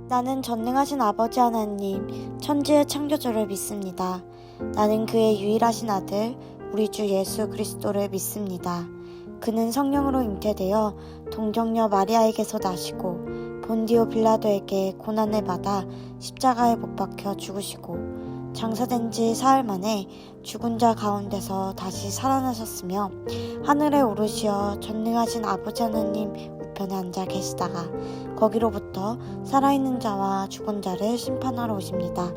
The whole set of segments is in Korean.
나는 전능하신 아버지 하나님, 천지의 창조주를 믿습니다. 나는 그의 유일하신 아들, 우리 주 예수 그리스도를 믿습니다. 그는 성령으로 잉태되어 동정녀 마리아에게서 나시고 본디오 빌라도에게 고난을 받아 십자가에 못 박혀 죽으시고 장사된 지 사흘 만에 죽은 자 가운데서 다시 살아나셨으며 하늘에 오르시어 전능하신 아버지 하나님 우편에 앉아 계시다가 거기로부터 살아있는 자와 죽은 자를 심판하러 오십니다.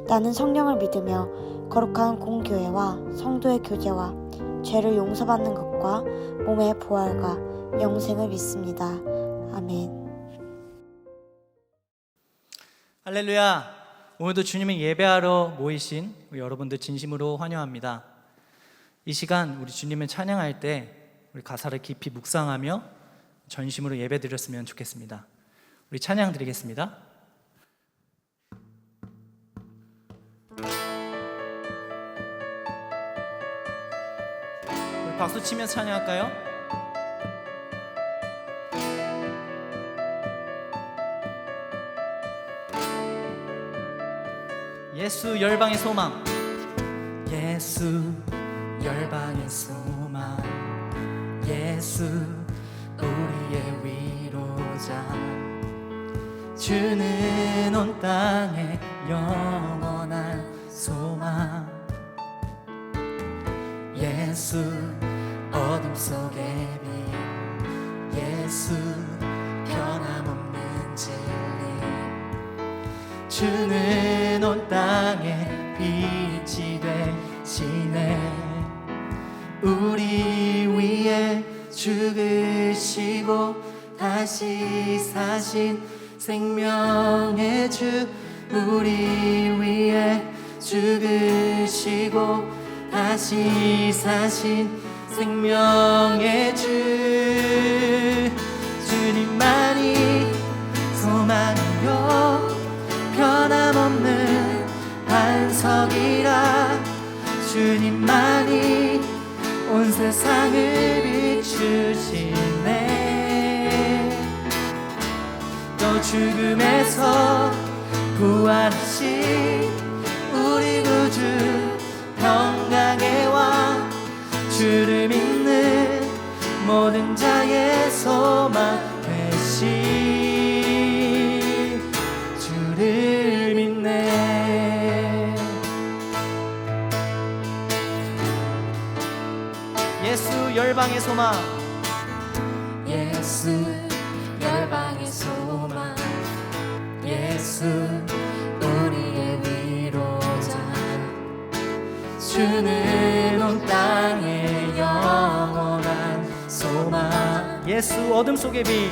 나는 성령을 믿으며 거룩한 공교회와 성도의 교제와 죄를 용서받는 것과 몸의 부활과 영생을 믿습니다. 아멘. 할렐루야. 오늘도 주님을 예배하러 모이신 우리 여러분들 진심으로 환영합니다. 이 시간 우리 주님을 찬양할 때 우리 가사를 깊이 묵상하며 전심으로 예배 드렸으면 좋겠습니다. 우리 찬양 드리겠습니다. 우리 박수 치며 찬양할까요? 예수 열방의 소망. 예수 열방의 소망, 예수 우리의 위로자, 주는 온 땅의 영원한 소망. 예수 어둠 속의 빛, 예수 변함없는 진리, 주는 온 땅에 빛이 되시네. 우리 위에 죽으시고 다시 사신 생명의 주, 우리 위에 죽으시고 다시 사신 생명의 주, 주님만이 소망이요 변함없는 반석이라, 주님만이 온 세상을 비추시네. 또 죽음에서 부활하신 우리 구주 평강의 왕, 주를 믿는 모든 자의 소망 되신 주를 믿네. 예수 열방의 소망, 예수 열방의 소망, 예수 우리의 위로자, 주는 온 땅의 영원한 소망. 예수 어둠 속의 빛,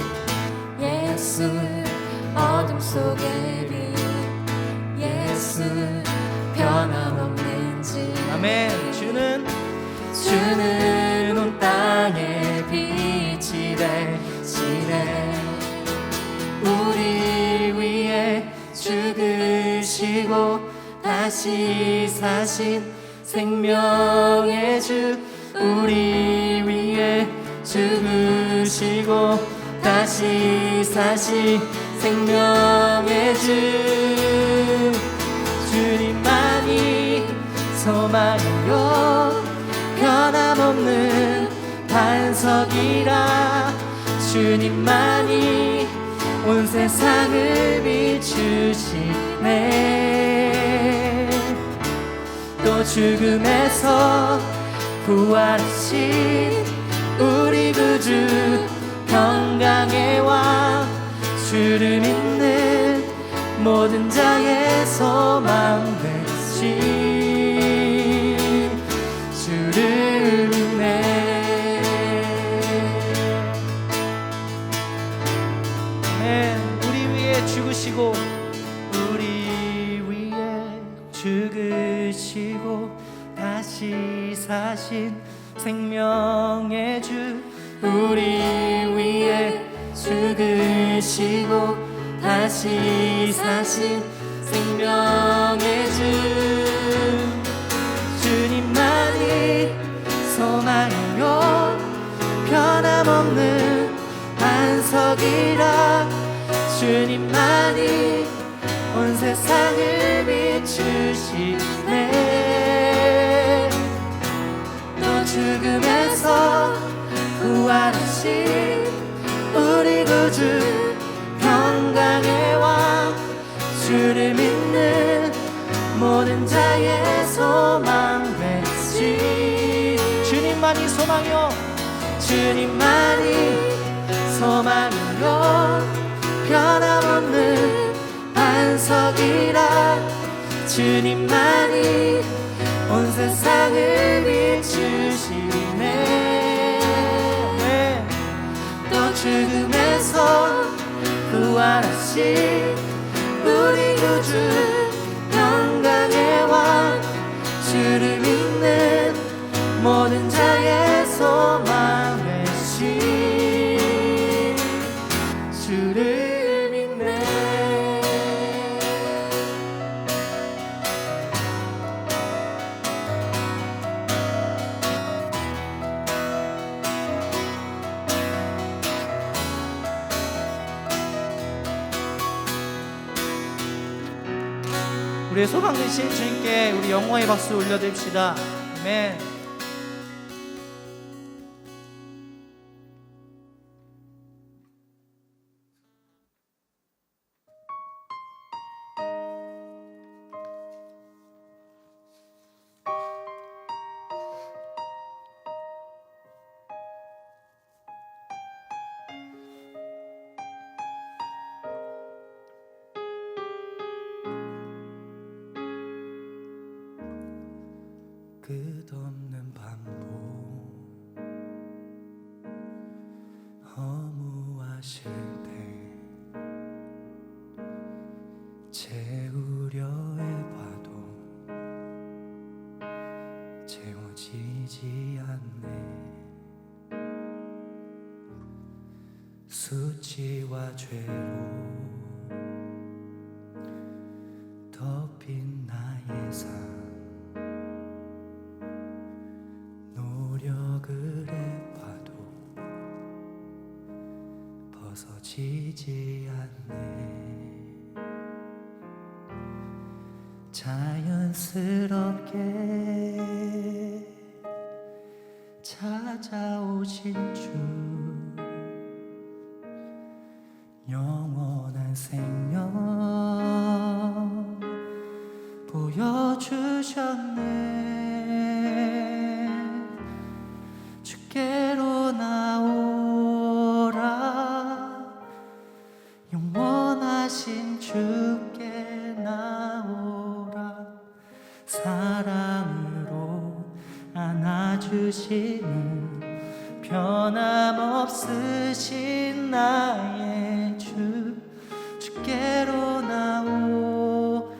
예수 어둠 속의 빛, 예수 변함없는 진. 아멘. 주는 온 땅에 빛이 되시네. 우리 위에 죽으시고 다시 사신 생명의 주, 우리 위에 죽으시고 다시 사신 생명의 주, 주님만이 소망이요 변함없는 반석이라, 주님만이 온 세상을 비추시네. 또 죽음에서 부활하신 우리 구주 평강의 왕, 주를 믿는 모든 자의 소망 되신 주를 믿네. 아멘. 우리 위에 죽으시고, 우리 위에 죽으시고 다시 사신 생명의 주, 우리 위에 죽으시고 다시 사신 생명의 주, 주님만이 소망이요 변함없는 반석이라, 주님만이 온 세상을 비추시네. 또 죽음에서 부활하신 우리 구주 평강의 왕, 주를 믿는 모든 자의 소망 되시. 주님만이 소망이요, 주님만이 소망이요 변함없는 반석이라. 주님만이 온 세상을 비추시네. 또 죽음에서 부활하신 우리 구주 평강의 왕, 주를 믿는 모든 자의 소망 되신 주를 믿네. 우리의 소망 되신 주님께 우리 영광의 박수 올려드립시다. 아멘. 끝없는 반복, 허무하실 때 채우려 해봐도 채워지지 않네. 수치와 죄로 덮인 나의 삶, 노력을 해봐도 벗어지지 않네. 자연스럽게 찾아오신 주, 영원한 생명 보여주셨네. 주께로 나오라, 영원하신 주께 나오라. 사랑으로 안아주시는 변함없으신 나의 주, 주께로 나오라,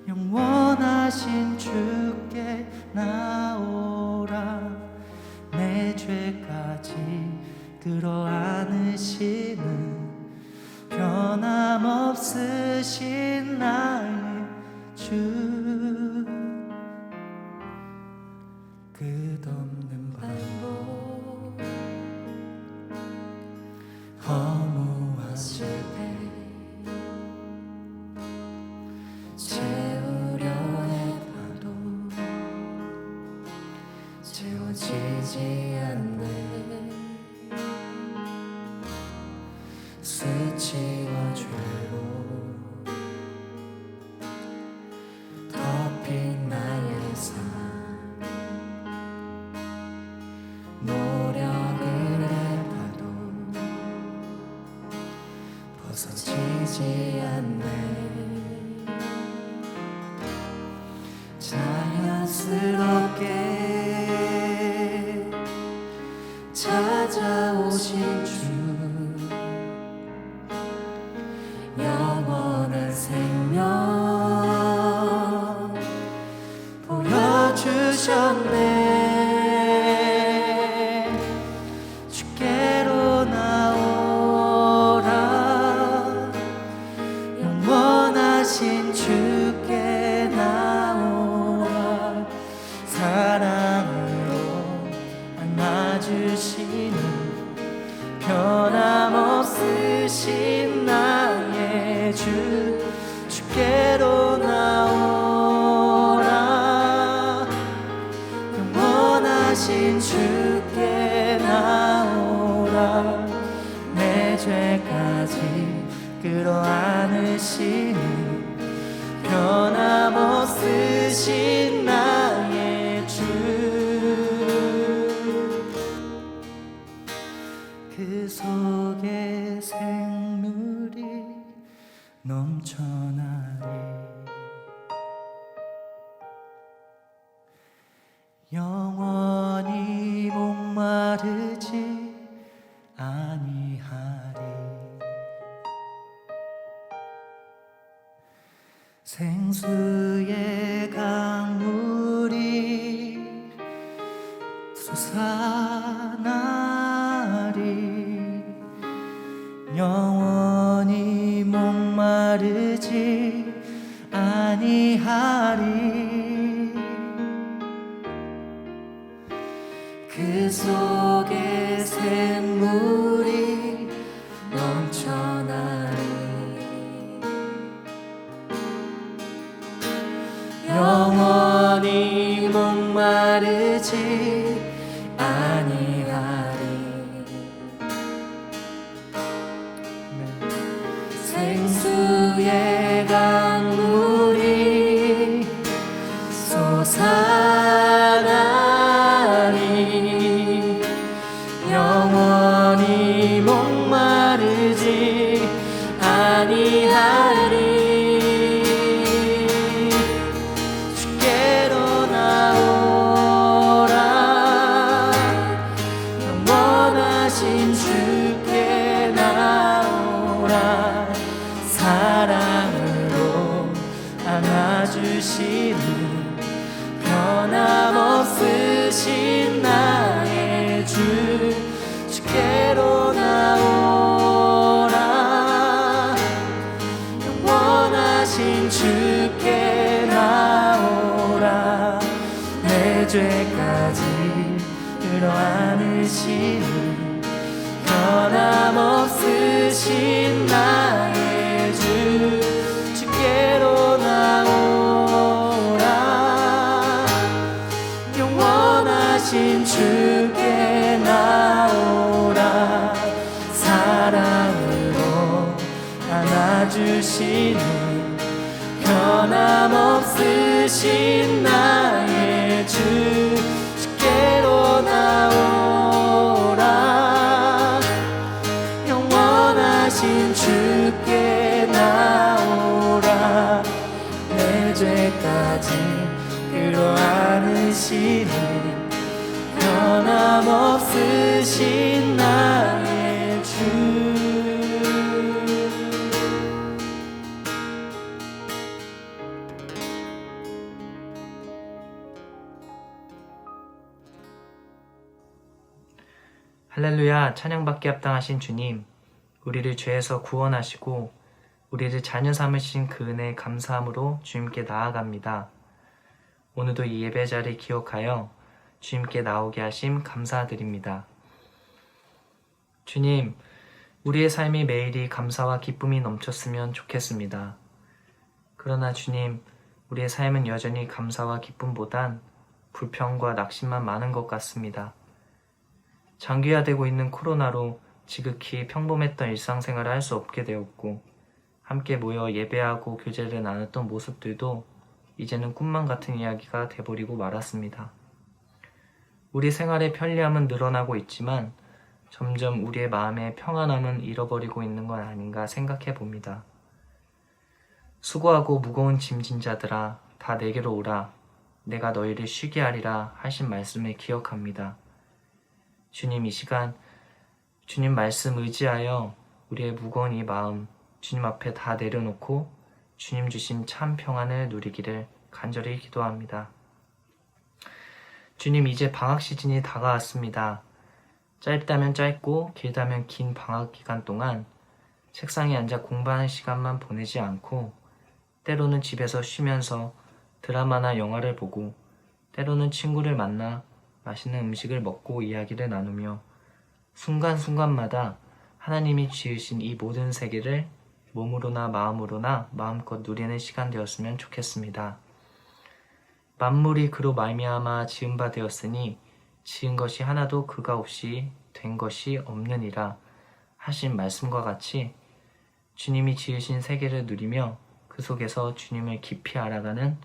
영원하신 주께 나오라. 내 죄까지 끌어안으시는 변함없으신 나의 주, 끝없는 반복, 허무하실 때 채우려 해봐도 채워지지 않네. 수치와 죄로 덮인 나의 삶, 노력을 해봐도 벗어지지 않네. 자연스럽게 찾아오신 주, 영원한 생명 보여주셨네. 주께로 나오라, 영원하신 주께 나오라. 사랑으로 안아주시는 변함없으신 되신 나의 주 주께로 나오라 영원하신 주께 나오라 내 죄까지 끌어안으시는 변함없으신 나의 주 그 속에 생물이 넘쳐나리 영원히 목마르지 아니하리 생수의 강물이 솟아나리 영원히 목마르지 아니하리 그 속에 샘물이 넘쳐나리 영원히 목마르지 아니하리 생수의 강물이 솟아나리 영원히 목마르지 아니하리 주께로 나오라 영원하신 주께 나오라 사랑으로 안아주시는 변함없으신 나의 주 주께로 나오라 영원하신 주께 나오라 내 죄까지 끌어안으시는 변함없으신 나의 주 주께로 나오라 영원하신 주께 나오라 사랑으로 안아주시는 변함없으신 나의 주 주께로 나오라 영원하신 주께 나오라 내 죄까지 끌어안으시는 변함없으신 나의 주 할렐루야. 찬양받기 합당하신 주님, 우리를 죄에서 구원하시고 우리를 자녀 삼으신 그 은혜에 감사함으로 주님께 나아갑니다. 오늘도 이 예배 자리 기억하여 주님께 나오게 하심 감사드립니다. 주님, 우리의 삶이 매일이 감사와 기쁨이 넘쳤으면 좋겠습니다. 그러나 주님, 우리의 삶은 여전히 감사와 기쁨보단 불평과 낙심만 많은 것 같습니다. 장기화되고 있는 코로나로 지극히 평범했던 일상생활을 할 수 없게 되었고 함께 모여 예배하고 교제를 나눴던 모습들도 이제는 꿈만 같은 이야기가 돼버리고 말았습니다. 우리 생활의 편리함은 늘어나고 있지만 점점 우리의 마음의 평안함은 잃어버리고 있는 건 아닌가 생각해 봅니다. 수고하고 무거운 짐진 자들아 다 내게로 오라 내가 너희를 쉬게 하리라 하신 말씀을 기억합니다. 주님, 이 시간 주님 말씀 의지하여 우리의 무거운 이 마음 주님 앞에 다 내려놓고 주님 주신 참 평안을 누리기를 간절히 기도합니다. 주님, 이제 방학 시즌이 다가왔습니다. 짧다면 짧고 길다면 긴 방학 기간 동안 책상에 앉아 공부하는 시간만 보내지 않고 때로는 집에서 쉬면서 드라마나 영화를 보고 때로는 친구를 만나 맛있는 음식을 먹고 이야기를 나누며 순간순간마다 하나님이 지으신 이 모든 세계를 몸으로나 마음으로나 마음껏 누리는 시간 되었으면 좋겠습니다. 만물이 그로 말미암아 지은 바 되었으니 지은 것이 하나도 그가 없이 된 것이 없느니라 하신 말씀과 같이 주님이 지으신 세계를 누리며 그 속에서 주님을 깊이 알아가는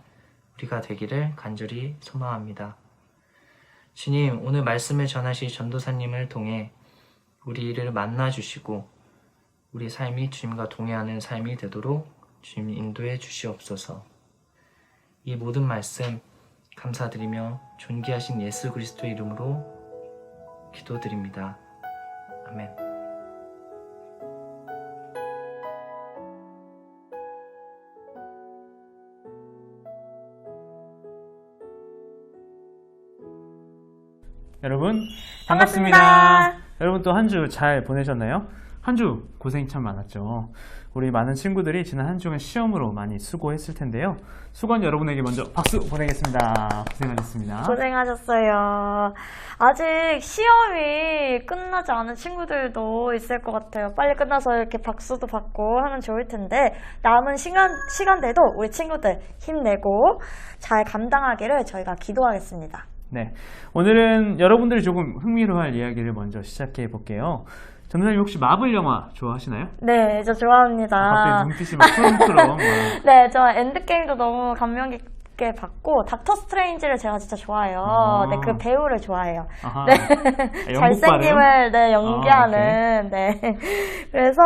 우리가 되기를 간절히 소망합니다. 주님, 오늘 말씀을 전하실 전도사님을 통해 우리를 만나주시고 우리 삶이 주님과 동행하는 삶이 되도록 주님 인도해 주시옵소서. 이 모든 말씀 감사드리며 존귀하신 예수 그리스도의 이름으로 기도드립니다. 아멘. 여러분 반갑습니다. 여러분 또 한 주 잘 보내셨나요? 한 주 고생 참 많았죠. 우리 많은 친구들이 지난 한 주간 시험으로 많이 수고했을 텐데요. 수고한 여러분에게 먼저 박수 보내겠습니다. 고생하셨습니다. 고생하셨어요. 아직 시험이 끝나지 않은 친구들도 있을 것 같아요. 빨리 끝나서 이렇게 박수도 받고 하면 좋을 텐데 남은 시간대도 우리 친구들 힘내고 잘 감당하기를 저희가 기도하겠습니다. 네, 오늘은 여러분들이 조금 흥미로워할 이야기를 먼저 시작해 볼게요. 전도사님 혹시 마블 영화 좋아하시나요? 네, 저 좋아합니다. 갑자기 눈빛이 막 푸렁푸렁. 네, 저 엔드게임도 너무 감명 깊게 봤고 닥터 스트레인지를 제가 진짜 좋아해요. 네, 그 배우를 좋아해요. 아하. 네, 영국 잘생김을 네, 연기하는. 네, 그래서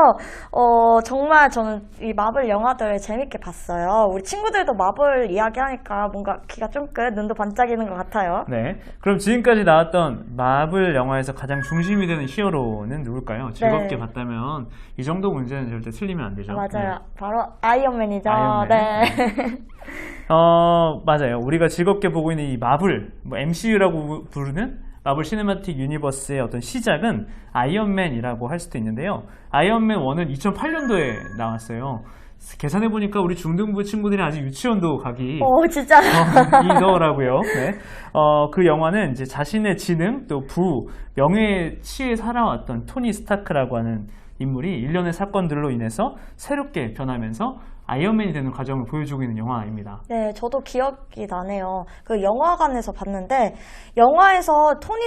정말 저는 이 마블 영화들을 재밌게 봤어요. 우리 친구들도 마블 이야기하니까 뭔가 귀가 쫑긋 눈도 반짝이는 것 같아요. 네, 그럼 지금까지 나왔던 마블 영화에서 가장 중심이 되는 히어로는 누굴까요? 즐겁게 네. 봤다면 이 정도 문제는 절대 틀리면 안 되죠. 맞아요. 네. 바로 아이언맨이죠. 아이언맨. 네. 맞아요. 우리가 즐겁게 보고 있는 이 마블, MCU라고 부르는 마블 시네마틱 유니버스의 어떤 시작은 아이언맨이라고 할 수도 있는데요. 아이언맨 1은 2008년도에 나왔어요. 계산해보니까 우리 중등부 친구들이 아직 유치원도 가기 진짜. 이더라고요. 네. 그 영화는 이제 자신의 지능 또 명예에 취해 살아왔던 토니 스타크라고 하는 인물이 일련의 사건들로 인해서 새롭게 변하면서 아이언맨이 되는 과정을 보여주고 있는 영화입니다. 네, 저도 기억이 나네요. 그 영화관에서 봤는데 영화에서 토니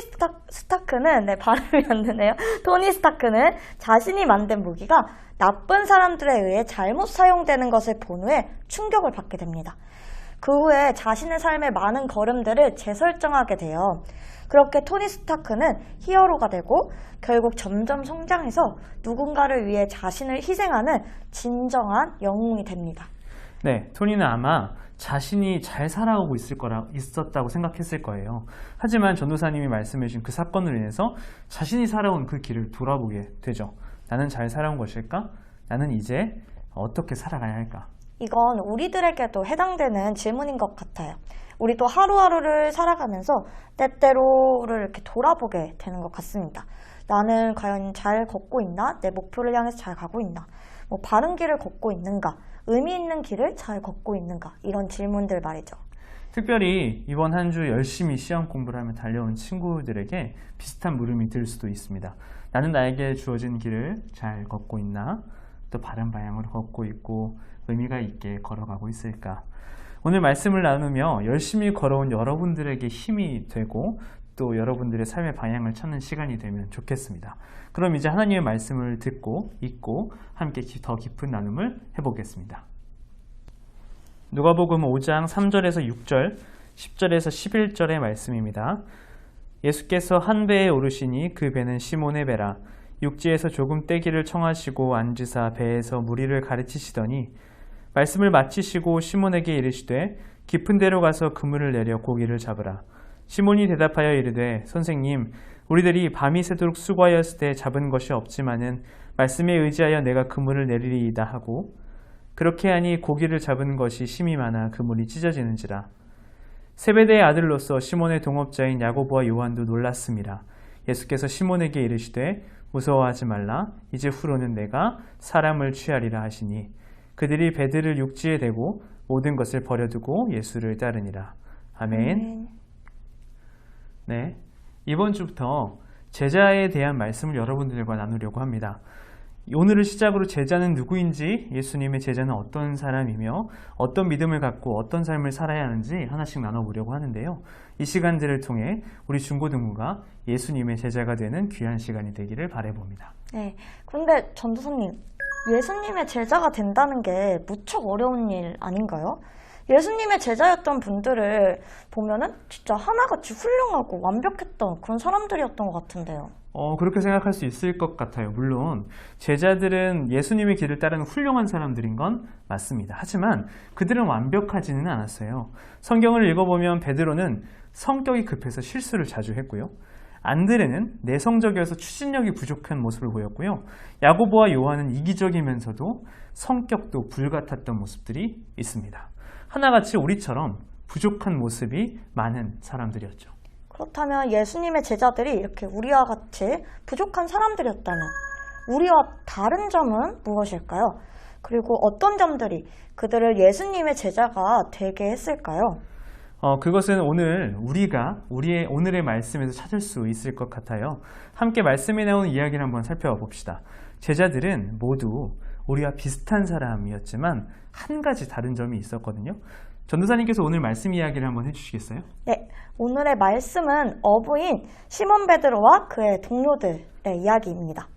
스타크는 네, 발음이 안 되네요. 토니 스타크는 자신이 만든 무기가 나쁜 사람들에 의해 잘못 사용되는 것을 본 후에 충격을 받게 됩니다. 그 후에 자신의 삶의 많은 걸음들을 재설정하게 돼요. 그렇게 토니 스타크는 히어로가 되고 결국 점점 성장해서 누군가를 위해 자신을 희생하는 진정한 영웅이 됩니다. 네, 토니는 아마 자신이 잘 살아오고 있었다고 생각했을 거예요. 하지만 전도사님이 말씀해 주신 그 사건으로 인해서 자신이 살아온 그 길을 돌아보게 되죠. 나는 잘 살아온 것일까? 나는 이제 어떻게 살아가야 할까? 이건 우리들에게도 해당되는 질문인 것 같아요. 우리도 하루하루를 살아가면서 때때로를 이렇게 돌아보게 되는 것 같습니다. 나는 과연 잘 걷고 있나? 내 목표를 향해서 잘 가고 있나? 바른 길을 걷고 있는가? 의미 있는 길을 잘 걷고 있는가? 이런 질문들 말이죠. 특별히 이번 한 주 열심히 시험 공부를 하며 달려온 친구들에게 비슷한 물음이 들 수도 있습니다. 나는 나에게 주어진 길을 잘 걷고 있나? 또 바른 방향으로 걷고 있고 의미가 있게 걸어가고 있을까? 오늘 말씀을 나누며 열심히 걸어온 여러분들에게 힘이 되고 또 여러분들의 삶의 방향을 찾는 시간이 되면 좋겠습니다. 그럼 이제 하나님의 말씀을 듣고 읽고 함께 더 깊은 나눔을 해보겠습니다. 누가복음 5장 3절에서 6절, 10절에서 11절의 말씀입니다. 예수께서 한 배에 오르시니 그 배는 시몬의 배라. 육지에서 조금 떼기를 청하시고 앉으사 배에서 무리를 가르치시더니 말씀을 마치시고 시몬에게 이르시되 깊은 데로 가서 그물을 내려 고기를 잡으라. 시몬이 대답하여 이르되 선생님 우리들이 밤이 새도록 수고하였을 때 잡은 것이 없지만은 말씀에 의지하여 내가 그물을 내리리이다 하고 그렇게 하니 고기를 잡은 것이 심이 많아 그물이 찢어지는지라. 세베대의 아들로서 시몬의 동업자인 야고보와 요한도 놀랐습니다. 예수께서 시몬에게 이르시되 무서워하지 말라. 이제 후로는 내가 사람을 취하리라 하시니 그들이 배들을 육지에 대고 모든 것을 버려두고 예수를 따르니라. 아멘. 아멘. 네, 이번 주부터 제자에 대한 말씀을 여러분들과 나누려고 합니다. 오늘을 시작으로 제자는 누구인지, 예수님의 제자는 어떤 사람이며 어떤 믿음을 갖고 어떤 삶을 살아야 하는지 하나씩 나눠보려고 하는데요. 이 시간들을 통해 우리 중고등부가 예수님의 제자가 되는 귀한 시간이 되기를 바라봅니다. 네, 그런데 전도사님, 예수님의 제자가 된다는 게 무척 어려운 일 아닌가요? 예수님의 제자였던 분들을 보면은 진짜 하나같이 훌륭하고 완벽했던 그런 사람들이었던 것 같은데요. 그렇게 생각할 수 있을 것 같아요. 물론 제자들은 예수님의 길을 따르는 훌륭한 사람들인 건 맞습니다. 하지만 그들은 완벽하지는 않았어요. 성경을 읽어보면 베드로는 성격이 급해서 실수를 자주 했고요. 안드레는 내성적이어서 추진력이 부족한 모습을 보였고요. 야고보와 요한은 이기적이면서도 성격도 불같았던 모습들이 있습니다. 하나같이 우리처럼 부족한 모습이 많은 사람들이었죠. 그렇다면 예수님의 제자들이 이렇게 우리와 같이 부족한 사람들이었다면 우리와 다른 점은 무엇일까요? 그리고 어떤 점들이 그들을 예수님의 제자가 되게 했을까요? 그것은 우리가 우리의 오늘의 말씀에서 찾을 수 있을 것 같아요. 함께 말씀에 나오는 이야기를 한번 살펴봅시다. 제자들은 모두 우리와 비슷한 사람이었지만 한 가지 다른 점이 있었거든요. 전도사님께서 오늘 말씀 이야기를 한번 해주시겠어요? 네, 오늘의 말씀은 어부인 시몬 베드로와 그의 동료들의 이야기입니다.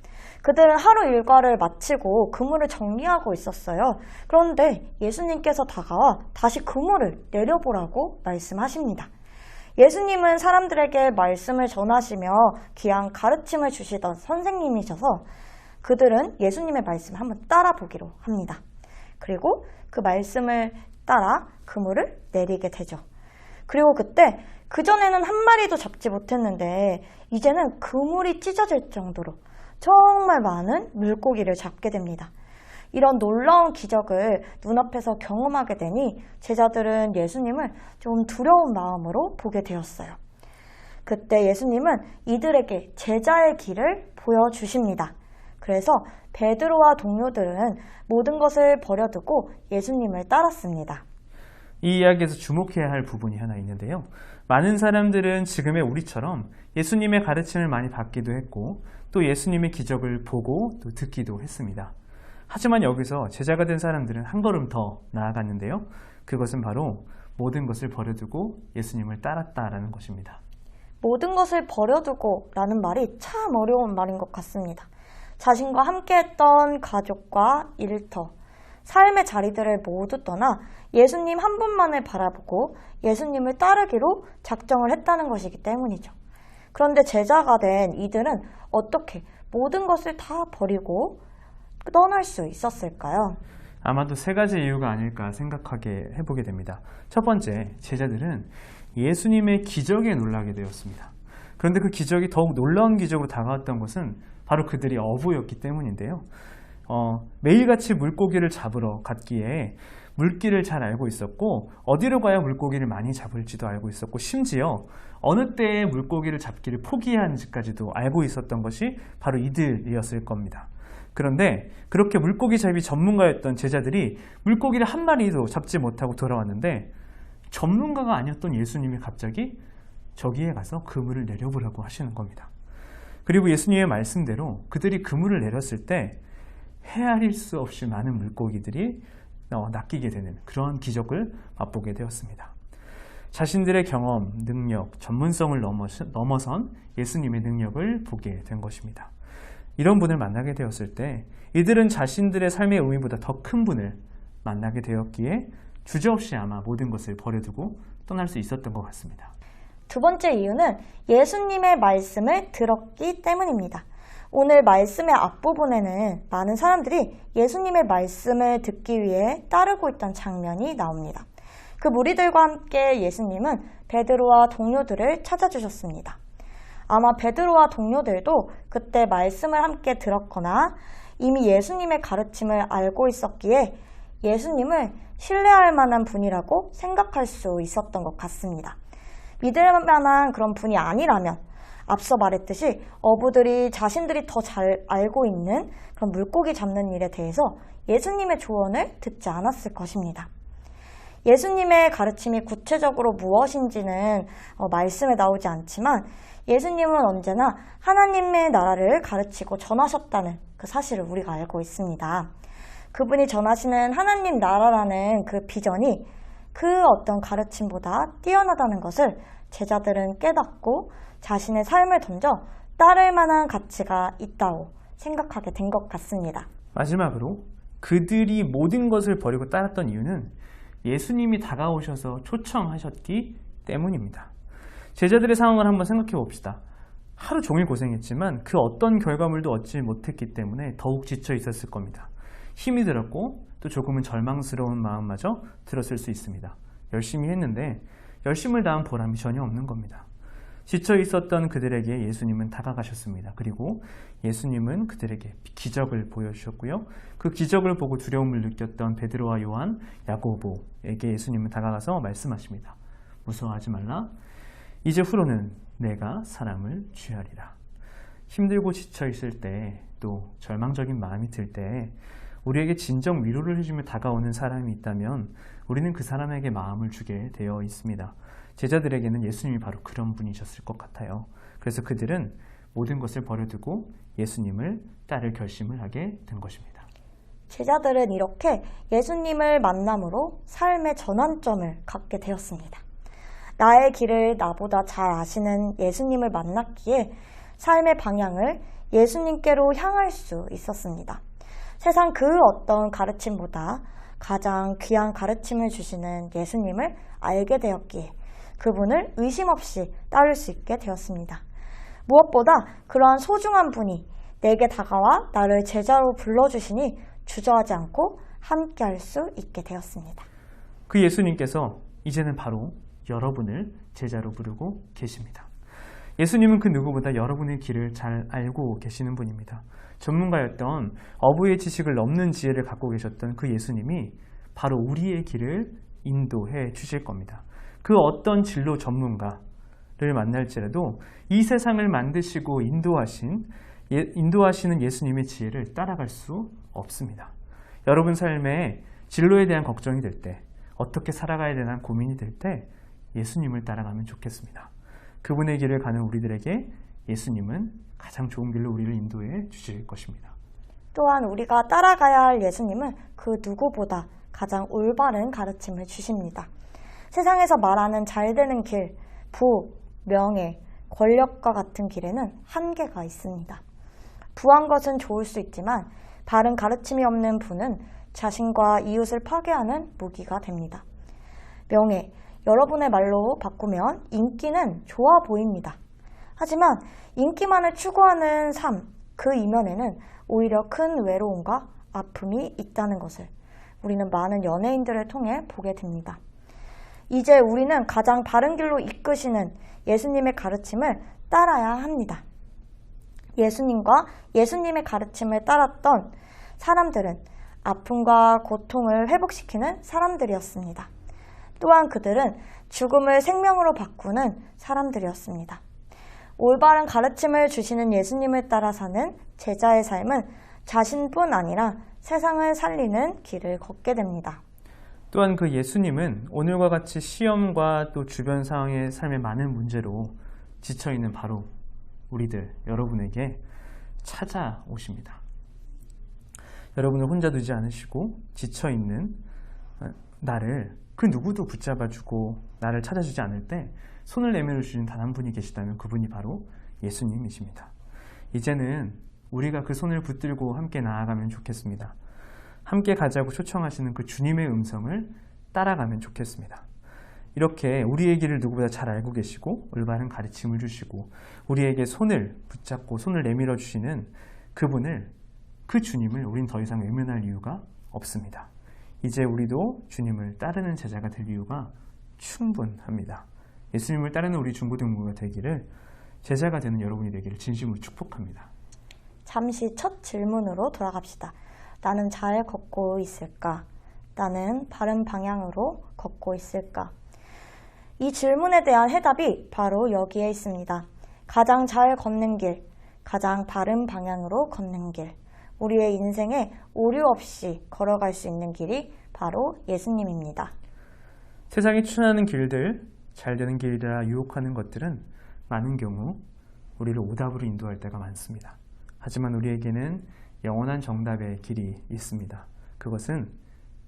그들은 하루 일과를 마치고 그물을 정리하고 있었어요. 그런데 예수님께서 다가와 다시 그물을 내려보라고 말씀하십니다. 예수님은 사람들에게 말씀을 전하시며 귀한 가르침을 주시던 선생님이셔서 그들은 예수님의 말씀을 한번 따라 보기로 합니다. 그리고 그 말씀을 따라 그물을 내리게 되죠. 그리고 그때 그전에는 한 마리도 잡지 못했는데 이제는 그물이 찢어질 정도로 정말 많은 물고기를 잡게 됩니다. 이런 놀라운 기적을 눈앞에서 경험하게 되니 제자들은 예수님을 좀 두려운 마음으로 보게 되었어요. 그때 예수님은 이들에게 제자의 길을 보여주십니다. 그래서 베드로와 동료들은 모든 것을 버려두고 예수님을 따랐습니다. 이 이야기에서 주목해야 할 부분이 하나 있는데요. 많은 사람들은 지금의 우리처럼 예수님의 가르침을 많이 받기도 했고 또 예수님의 기적을 보고 또 듣기도 했습니다. 하지만 여기서 제자가 된 사람들은 한 걸음 더 나아갔는데요. 그것은 바로 모든 것을 버려두고 예수님을 따랐다라는 것입니다. 모든 것을 버려두고 라는 말이 참 어려운 말인 것 같습니다. 자신과 함께했던 가족과 일터, 삶의 자리들을 모두 떠나 예수님 한 분만을 바라보고 예수님을 따르기로 작정을 했다는 것이기 때문이죠. 그런데 제자가 된 이들은 어떻게 모든 것을 다 버리고 떠날 수 있었을까요? 아마도 세 가지 이유가 아닐까 생각하게 해보게 됩니다. 첫 번째, 제자들은 예수님의 기적에 놀라게 되었습니다. 그런데 그 기적이 더욱 놀라운 기적으로 다가왔던 것은 바로 그들이 어부였기 때문인데요. 매일같이 물고기를 잡으러 갔기에 물길을 잘 알고 있었고 어디로 가야 물고기를 많이 잡을지도 알고 있었고 심지어 어느 때에 물고기를 잡기를 포기하는지까지도 알고 있었던 것이 바로 이들이었을 겁니다. 그런데 그렇게 물고기 잡이 전문가였던 제자들이 물고기를 한 마리도 잡지 못하고 돌아왔는데 전문가가 아니었던 예수님이 갑자기 저기에 가서 그물을 내려보라고 하시는 겁니다. 그리고 예수님의 말씀대로 그들이 그물을 내렸을 때 헤아릴 수 없이 많은 물고기들이 낚이게 되는 그런 기적을 맛보게 되었습니다. 자신들의 경험, 능력, 전문성을 넘어선 예수님의 능력을 보게 된 것입니다. 이런 분을 만나게 되었을 때 이들은 자신들의 삶의 의미보다 더 큰 분을 만나게 되었기에 주저없이 아마 모든 것을 버려두고 떠날 수 있었던 것 같습니다. 두 번째 이유는 예수님의 말씀을 들었기 때문입니다. 오늘 말씀의 앞부분에는 많은 사람들이 예수님의 말씀을 듣기 위해 따르고 있던 장면이 나옵니다. 그 무리들과 함께 예수님은 베드로와 동료들을 찾아주셨습니다. 아마 베드로와 동료들도 그때 말씀을 함께 들었거나 이미 예수님의 가르침을 알고 있었기에 예수님을 신뢰할 만한 분이라고 생각할 수 있었던 것 같습니다. 믿을 만한 그런 분이 아니라면 앞서 말했듯이 어부들이 자신들이 더 잘 알고 있는 그런 물고기 잡는 일에 대해서 예수님의 조언을 듣지 않았을 것입니다. 예수님의 가르침이 구체적으로 무엇인지는 말씀에 나오지 않지만 예수님은 언제나 하나님의 나라를 가르치고 전하셨다는 그 사실을 우리가 알고 있습니다. 그분이 전하시는 하나님 나라라는 그 비전이 그 어떤 가르침보다 뛰어나다는 것을 제자들은 깨닫고 자신의 삶을 던져 따를 만한 가치가 있다고 생각하게 된 것 같습니다. 마지막으로 그들이 모든 것을 버리고 따랐던 이유는 예수님이 다가오셔서 초청하셨기 때문입니다. 제자들의 상황을 한번 생각해 봅시다. 하루 종일 고생했지만 그 어떤 결과물도 얻지 못했기 때문에 더욱 지쳐 있었을 겁니다. 힘이 들었고 또 조금은 절망스러운 마음마저 들었을 수 있습니다. 열심히 했는데 열심을 다한 보람이 전혀 없는 겁니다. 지쳐 있었던 그들에게 예수님은 다가가셨습니다. 그리고 예수님은 그들에게 기적을 보여주셨고요. 그 기적을 보고 두려움을 느꼈던 베드로와 요한, 야고보에게 예수님은 다가가서 말씀하십니다. 무서워하지 말라. 이제 후로는 내가 사람을 취하리라. 힘들고 지쳐 있을 때, 또 절망적인 마음이 들 때 우리에게 진정 위로를 해주며 다가오는 사람이 있다면 우리는 그 사람에게 마음을 주게 되어 있습니다. 제자들에게는 예수님이 바로 그런 분이셨을 것 같아요. 그래서 그들은 모든 것을 버려두고 예수님을 따를 결심을 하게 된 것입니다. 제자들은 이렇게 예수님을 만남으로 삶의 전환점을 갖게 되었습니다. 나의 길을 나보다 잘 아시는 예수님을 만났기에 삶의 방향을 예수님께로 향할 수 있었습니다. 세상 그 어떤 가르침보다 가장 귀한 가르침을 주시는 예수님을 알게 되었기에 그분을 의심 없이 따를 수 있게 되었습니다. 무엇보다 그러한 소중한 분이 내게 다가와 나를 제자로 불러주시니 주저하지 않고 함께할 수 있게 되었습니다. 그 예수님께서 이제는 바로 여러분을 제자로 부르고 계십니다. 예수님은 그 누구보다 여러분의 길을 잘 알고 계시는 분입니다. 전문가였던 어부의 지식을 넘는 지혜를 갖고 계셨던 그 예수님이 바로 우리의 길을 인도해 주실 겁니다. 그 어떤 진로 전문가를 만날지라도 이 세상을 만드시고 인도하시는 예수님의 지혜를 따라갈 수 없습니다. 여러분 삶에 진로에 대한 걱정이 될 때, 어떻게 살아가야 되나 고민이 될 때 예수님을 따라가면 좋겠습니다. 그분의 길을 가는 우리들에게 예수님은 가장 좋은 길로 우리를 인도해 주실 것입니다. 또한 우리가 따라가야 할 예수님은 그 누구보다 가장 올바른 가르침을 주십니다. 세상에서 말하는 잘 되는 길, 부, 명예, 권력과 같은 길에는 한계가 있습니다. 부한 것은 좋을 수 있지만 바른 가르침이 없는 부는 자신과 이웃을 파괴하는 무기가 됩니다. 명예, 여러분의 말로 바꾸면 인기는 좋아 보입니다. 하지만 인기만을 추구하는 삶, 그 이면에는 오히려 큰 외로움과 아픔이 있다는 것을 우리는 많은 연예인들을 통해 보게 됩니다. 이제 우리는 가장 바른 길로 이끄시는 예수님의 가르침을 따라야 합니다. 예수님과 예수님의 가르침을 따랐던 사람들은 아픔과 고통을 회복시키는 사람들이었습니다. 또한 그들은 죽음을 생명으로 바꾸는 사람들이었습니다. 올바른 가르침을 주시는 예수님을 따라 사는 제자의 삶은 자신뿐 아니라 세상을 살리는 길을 걷게 됩니다. 또한 그 예수님은 오늘과 같이 시험과 또 주변 상황의 삶의 많은 문제로 지쳐있는 바로 우리들, 여러분에게 찾아오십니다. 여러분을 혼자 두지 않으시고 지쳐있는 나를 그 누구도 붙잡아주고 나를 찾아주지 않을 때 손을 내밀어 주시는 단 한 분이 계시다면 그분이 바로 예수님이십니다. 이제는 우리가 그 손을 붙들고 함께 나아가면 좋겠습니다. 함께 가자고 초청하시는 그 주님의 음성을 따라가면 좋겠습니다. 이렇게 우리의 길을 누구보다 잘 알고 계시고 올바른 가르침을 주시고 우리에게 손을 붙잡고 손을 내밀어 주시는 그분을, 그 주님을 우린 더 이상 외면할 이유가 없습니다. 이제 우리도 주님을 따르는 제자가 될 이유가 충분합니다. 예수님을 따르는 우리 중고등부가 되기를, 제자가 되는 여러분이 되기를 진심으로 축복합니다. 잠시 첫 질문으로 돌아갑시다. 나는 잘 걷고 있을까? 나는 바른 방향으로 걷고 있을까? 이 질문에 대한 해답이 바로 여기에 있습니다. 가장 잘 걷는 길, 가장 바른 방향으로 걷는 길, 우리의 인생에 오류 없이 걸어갈 수 있는 길이 바로 예수님입니다. 세상이 추천하는 길들, 잘 되는 길이라 유혹하는 것들은 많은 경우 우리를 오답으로 인도할 때가 많습니다. 하지만 우리에게는 영원한 정답의 길이 있습니다. 그것은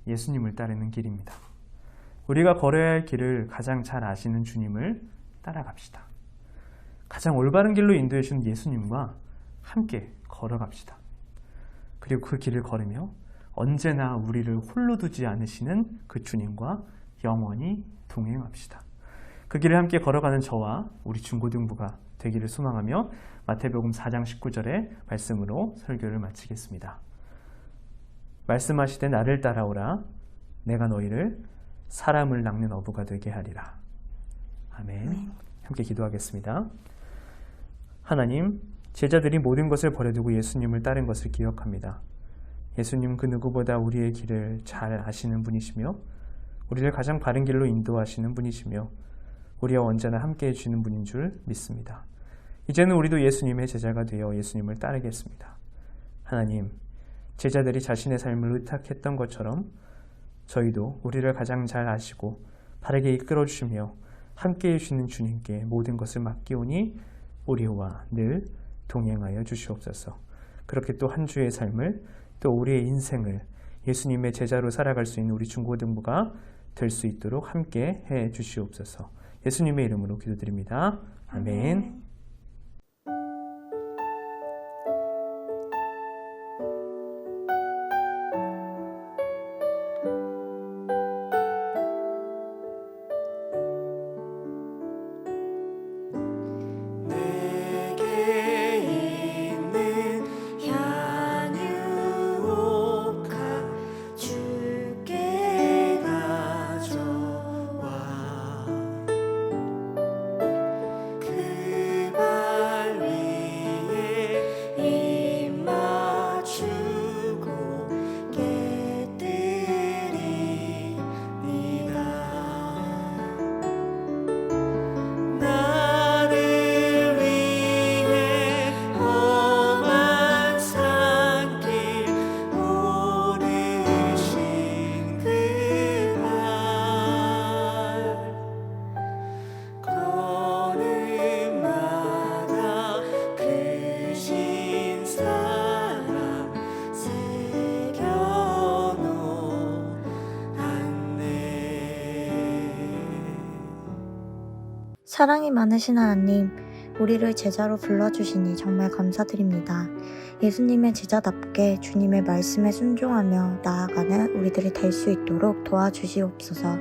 예수님을 따르는 길입니다. 우리가 걸어야 할 길을 가장 잘 아시는 주님을 따라갑시다. 가장 올바른 길로 인도해 주신 예수님과 함께 걸어갑시다. 그리고 그 길을 걸으며 언제나 우리를 홀로 두지 않으시는 그 주님과 영원히 동행합시다. 그 길을 함께 걸어가는 저와 우리 중고등부가 되기를 소망하며 마태복음 4장 19절의 말씀으로 설교를 마치겠습니다. 말씀하시되 나를 따라오라. 내가 너희를 사람을 낚는 어부가 되게 하리라. 아멘. 함께 기도하겠습니다. 하나님, 제자들이 모든 것을 버려두고 예수님을 따른 것을 기억합니다. 예수님 그 누구보다 우리의 길을 잘 아시는 분이시며 우리를 가장 바른 길로 인도하시는 분이시며 우리와 언제나 함께해 주시는 분인 줄 믿습니다. 이제는 우리도 예수님의 제자가 되어 예수님을 따르겠습니다. 하나님, 제자들이 자신의 삶을 의탁했던 것처럼 저희도 우리를 가장 잘 아시고 바르게 이끌어 주시며 함께해 주시는 주님께 모든 것을 맡기오니 우리와 늘 동행하여 주시옵소서. 그렇게 또 한 주의 삶을 또 우리의 인생을 예수님의 제자로 살아갈 수 있는 우리 중고등부가 될 수 있도록 함께 해 주시옵소서. 예수님의 이름으로 기도드립니다. 아멘. 사랑이 많으신 하나님, 우리를 제자로 불러주시니 정말 감사드립니다. 예수님의 제자답게 주님의 말씀에 순종하며 나아가는 우리들이 될 수 있도록 도와주시옵소서.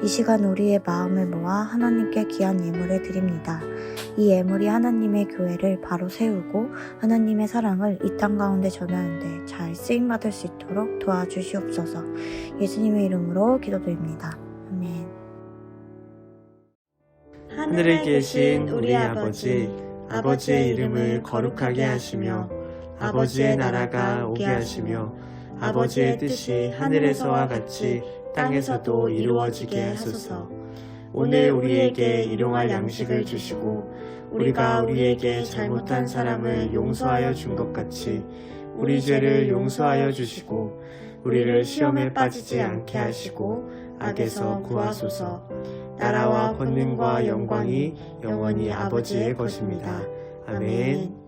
이 시간 우리의 마음을 모아 하나님께 귀한 예물을 드립니다. 이 예물이 하나님의 교회를 바로 세우고 하나님의 사랑을 이 땅 가운데 전하는데 잘 쓰임받을 수 있도록 도와주시옵소서. 예수님의 이름으로 기도드립니다. 아멘. 하늘에 계신 우리 아버지, 아버지의 이름을 거룩하게 하시며 아버지의 나라가 오게 하시며 아버지의 뜻이 하늘에서와 같이 땅에서도 이루어지게 하소서. 오늘 우리에게 일용할 양식을 주시고 우리가 우리에게 잘못한 사람을 용서하여 준 것 같이 우리 죄를 용서하여 주시고 우리를 시험에 빠지지 않게 하시고 악에서 구하소서. 나라와 권능과 영광이 영원히 아버지의 것입니다. 아멘.